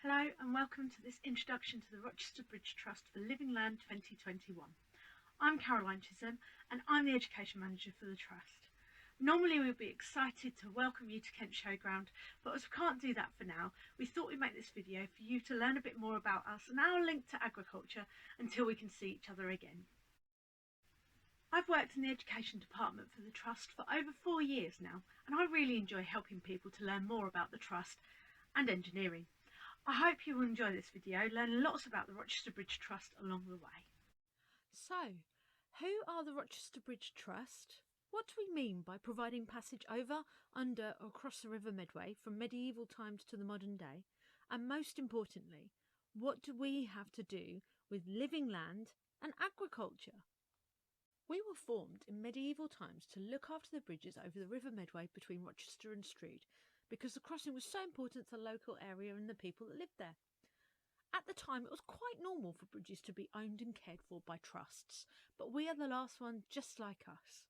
Hello and welcome to this introduction to the Rochester Bridge Trust for Living Land 2021. I'm Caroline Chisholm and I'm the Education Manager for the Trust. Normally we'd be excited to welcome you to Kent Showground, but as we can't do that for now, we thought we'd make this video for you to learn a bit more about us and our link to agriculture until we can see each other again. I've worked in the Education Department for the Trust for over 4 years now, and I really enjoy helping people to learn more about the Trust and engineering. I hope you will enjoy this video, learn lots about the Rochester Bridge Trust along the way. So, who are the Rochester Bridge Trust? What do we mean by providing passage over, under or across the River Medway from medieval times to the modern day? And most importantly, what do we have to do with living land and agriculture? We were formed in medieval times to look after the bridges over the River Medway between Rochester and Strood, because the crossing was so important to the local area and the people that lived there. At the time, it was quite normal for bridges to be owned and cared for by trusts, but we are the last one just like us.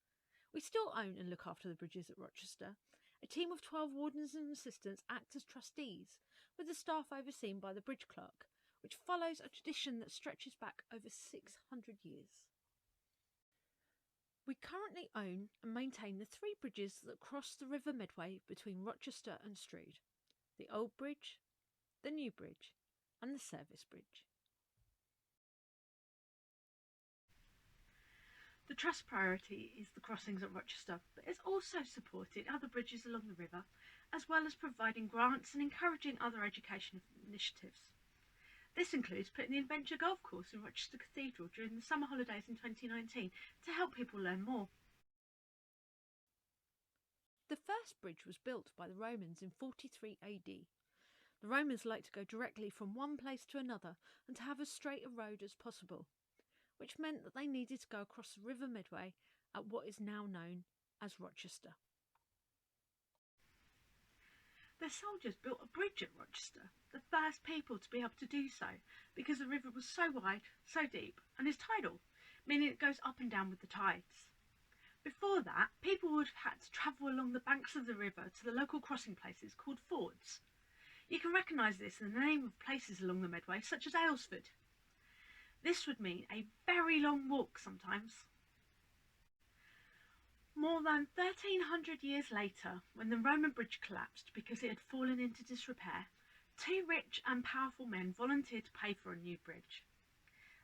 We still own and look after the bridges at Rochester. A team of 12 wardens and assistants act as trustees, with the staff overseen by the bridge clerk, which follows a tradition that stretches back over 600 years. We currently own and maintain the 3 bridges that cross the River Medway between Rochester and Strood: the Old Bridge, the New Bridge and the Service Bridge. The Trust priority is the crossings at Rochester, but it's also supported other bridges along the river, as well as providing grants and encouraging other education initiatives. This includes putting the Adventure Golf Course in Rochester Cathedral during the summer holidays in 2019 to help people learn more. The first bridge was built by the Romans in 43 AD. The Romans liked to go directly from one place to another and to have as straight a road as possible, which meant that they needed to go across the River Medway at what is now known as Rochester. The soldiers built a bridge at Rochester, the first people to be able to do so, because the river was so wide, so deep, and is tidal, meaning it goes up and down with the tides. Before that, people would have had to travel along the banks of the river to the local crossing places called fords. You can recognise this in the name of places along the Medway, such as Aylesford. This would mean a very long walk sometimes. More than 1300 years later, when the Roman bridge collapsed because it had fallen into disrepair, 2 rich and powerful men volunteered to pay for a new bridge.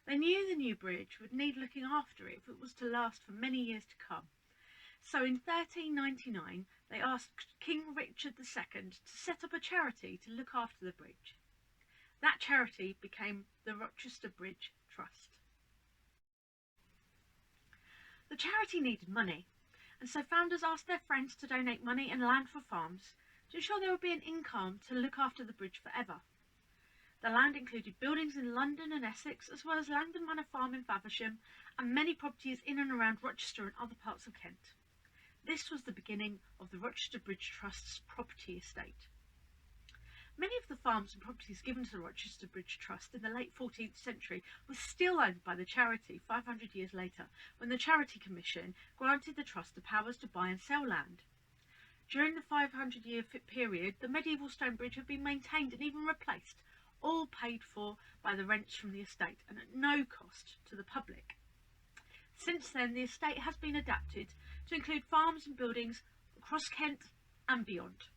They knew the new bridge would need looking after if it was to last for many years to come. So in 1399, they asked King Richard II to set up a charity to look after the bridge. That charity became the Rochester Bridge Trust. The charity needed money, and so founders asked their friends to donate money and land for farms to ensure there would be an income to look after the bridge forever. The land included buildings in London and Essex, as well as Langdon Manor Farm in Faversham, and many properties in and around Rochester and other parts of Kent. This was the beginning of the Rochester Bridge Trust's property estate. Many of the farms and properties given to the Rochester Bridge Trust in the late 14th century were still owned by the charity 500 years later, when the Charity Commission granted the trust the powers to buy and sell land. During the 500-year period, the medieval stone bridge had been maintained and even replaced, all paid for by the rents from the estate and at no cost to the public. Since then, the estate has been adapted to include farms and buildings across Kent and beyond.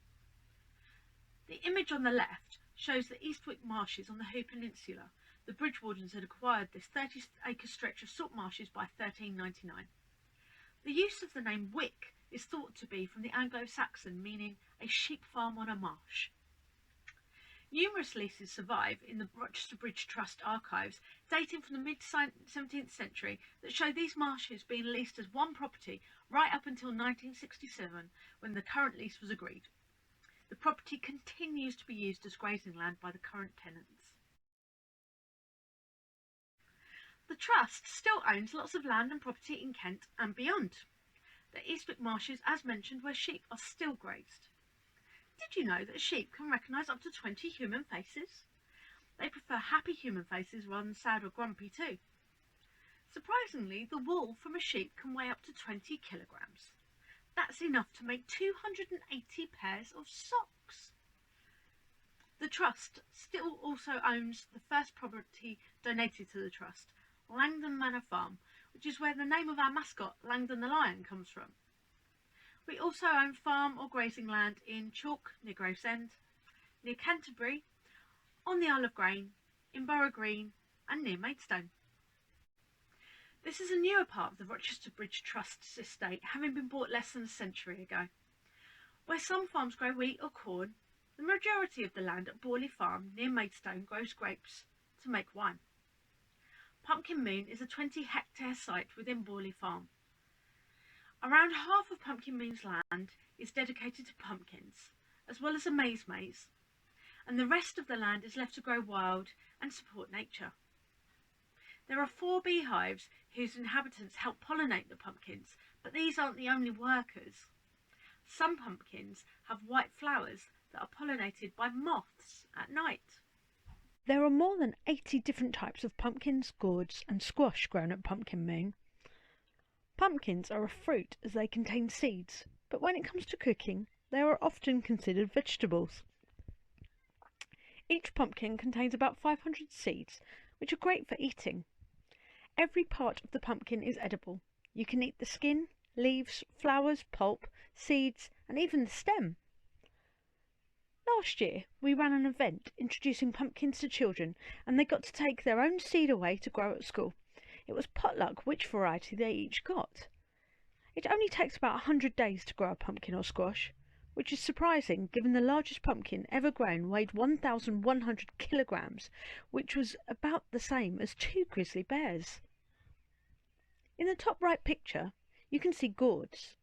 The image on the left shows the Eastwick marshes on the Hope Peninsula. The bridge wardens had acquired this 30-acre stretch of salt marshes by 1399. The use of the name Wick is thought to be from the Anglo-Saxon, meaning a sheep farm on a marsh. Numerous leases survive in the Rochester Bridge Trust archives, dating from the mid-17th century, that show these marshes being leased as one property right up until 1967, when the current lease was agreed. The property continues to be used as grazing land by the current tenants. The Trust still owns lots of land and property in Kent and beyond. The Eastwick marshes, as mentioned, where sheep are still grazed. Did you know that sheep can recognise up to 20 human faces? They prefer happy human faces rather than sad or grumpy too. Surprisingly, the wool from a sheep can weigh up to 20 kilograms. That's enough to make 280 pairs of socks. The Trust still also owns the first property donated to the Trust, Langdon Manor Farm, which is where the name of our mascot, Langdon the Lion, comes from. We also own farm or grazing land in Chalk near Gravesend, near Canterbury, on the Isle of Grain, in Borough Green and near Maidstone. This is a newer part of the Rochester Bridge Trust's estate, having been bought less than a century ago. Where some farms grow wheat or corn, the majority of the land at Borley Farm near Maidstone grows grapes to make wine. Pumpkin Moon is a 20-hectare site within Borley Farm. Around half of Pumpkin Moon's land is dedicated to pumpkins, as well as a maze, and the rest of the land is left to grow wild and support nature. There are 4 beehives whose inhabitants help pollinate the pumpkins, but these aren't the only workers. Some pumpkins have white flowers that are pollinated by moths at night. There are more than 80 different types of pumpkins, gourds and squash grown at Pumpkin Moon. Pumpkins are a fruit as they contain seeds, but when it comes to cooking, they are often considered vegetables. Each pumpkin contains about 500 seeds, which are great for eating. Every part of the pumpkin is edible. You can eat the skin, leaves, flowers, pulp, seeds, and even the stem. Last year, we ran an event introducing pumpkins to children, and they got to take their own seed away to grow at school. It was potluck which variety they each got. It only takes about 100 days to grow a pumpkin or squash, which is surprising given the largest pumpkin ever grown weighed 1,100 kilograms, which was about the same as 2 grizzly bears. In the top right picture, you can see gourds.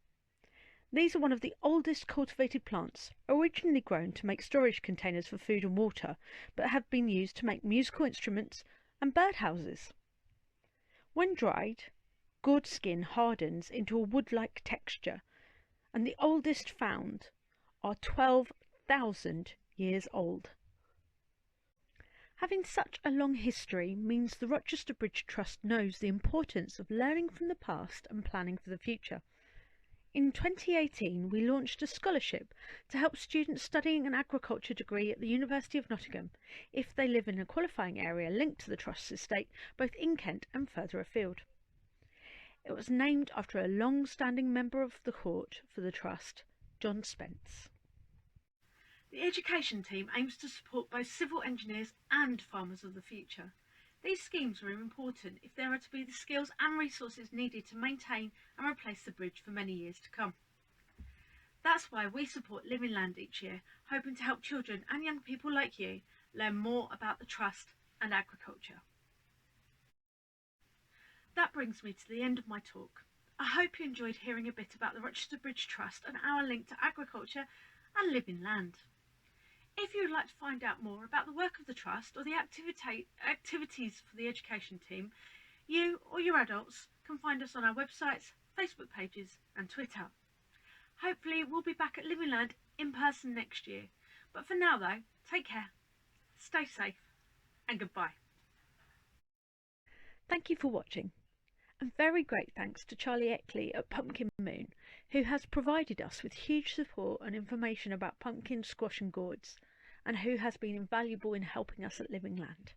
These are one of the oldest cultivated plants, originally grown to make storage containers for food and water, but have been used to make musical instruments and birdhouses. When dried, gourd skin hardens into a wood-like texture, and the oldest found are 12,000 years old. Having such a long history means the Rochester Bridge Trust knows the importance of learning from the past and planning for the future. In 2018, we launched a scholarship to help students studying an agriculture degree at the University of Nottingham if they live in a qualifying area linked to the Trust's estate, both in Kent and further afield. It was named after a long-standing member of the court for the Trust, John Spence. The education team aims to support both civil engineers and farmers of the future. These schemes are important if there are to be the skills and resources needed to maintain and replace the bridge for many years to come. That's why we support Living Land each year, hoping to help children and young people like you learn more about the Trust and agriculture. That brings me to the end of my talk. I hope you enjoyed hearing a bit about the Rochester Bridge Trust and our link to agriculture and Living Land. If you would like to find out more about the work of the Trust or the activities for the education team, you or your adults can find us on our websites, Facebook pages and Twitter. Hopefully we'll be back at Living Land in person next year. But for now though, take care, stay safe and goodbye. Thank you for watching. And very great thanks to Charlie Eckley at Pumpkin Moon, who has provided us with huge support and information about pumpkin, squash and gourds, and who has been invaluable in helping us at Living Land.